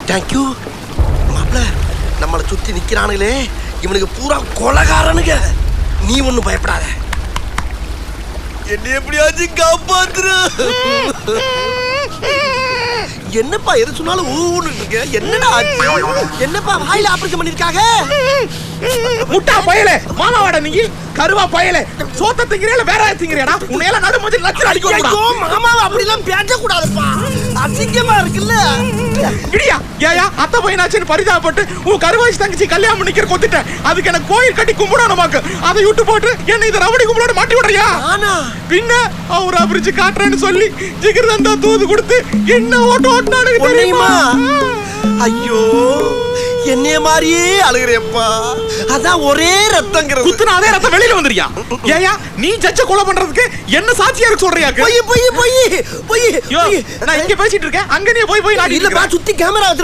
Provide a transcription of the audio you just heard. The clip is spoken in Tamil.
தேங்க்யூ மாப்ள. நம்மளை சுத்தி நிக்கிறானுங்களே இவனுக்கு பூரா கொலகாரனுங்க. நீ ஒண்ணும் பயப்படாத, என்ன எப்படியாச்சும் காப்பாத்துற. என்னப்பா எது சொன்னாலும் ஊன்னு இருக்க? என்னடா என்னப்பா வாயில ஆபரேஷன் பண்ணிருக்காங்க? முட்டா பயலே, மாமாவாடா நீ கருவா பயலே. சோத்த திங்கறேல வேற திங்கறேடா. உன்னையல நடுமதி லட்சம் அடிக்க கூடாது. ஐயோ மாமாவா அப்படிலாம் பேச கூடாதுப்பா, அசிங்கமா இருக்குல்ல. இடியா ஏயா அத்தை பையனாச்சுன்னு பரிதாபப்பட்டு உன் கருவாசி தங்கச்சி கல்யாணம் பண்ணிக்கிற கொத்திட்ட. அதுக்கு எனக்கு கோயில் கட்டி கும்பிடணுமாக்கு. அதை விட்டு போட்டு என்ன இதை ரவடி கும்பிட மாட்டி விடுறியா? பின்ன அவர் அபிரிச்சு காட்டுறேன்னு சொல்லி ஜிகிர்தந்தா தூது கொடுத்து என்ன ஓட்டு ஓட்டுனானு தெரியுமா? ஐயோ என்னைய மாதிரியே அழுகிறேப்பா. அதான் ஒரே ரத்தங்கிறது. குத்துனா அதே ரத்தம் வெளியில வந்துறியா? ஏயா நீ ஜட்ஜ கொலை பண்றதுக்கு என்ன சாட்சியா இருக்கு சொல்றியா? போய் போய் போய் போய் நான் இங்க பேசிட்டு இருக்கேன், அங்க நீ போய் போய். இல்லப்பா சுத்தி கேமரா வச்சிருப்பா.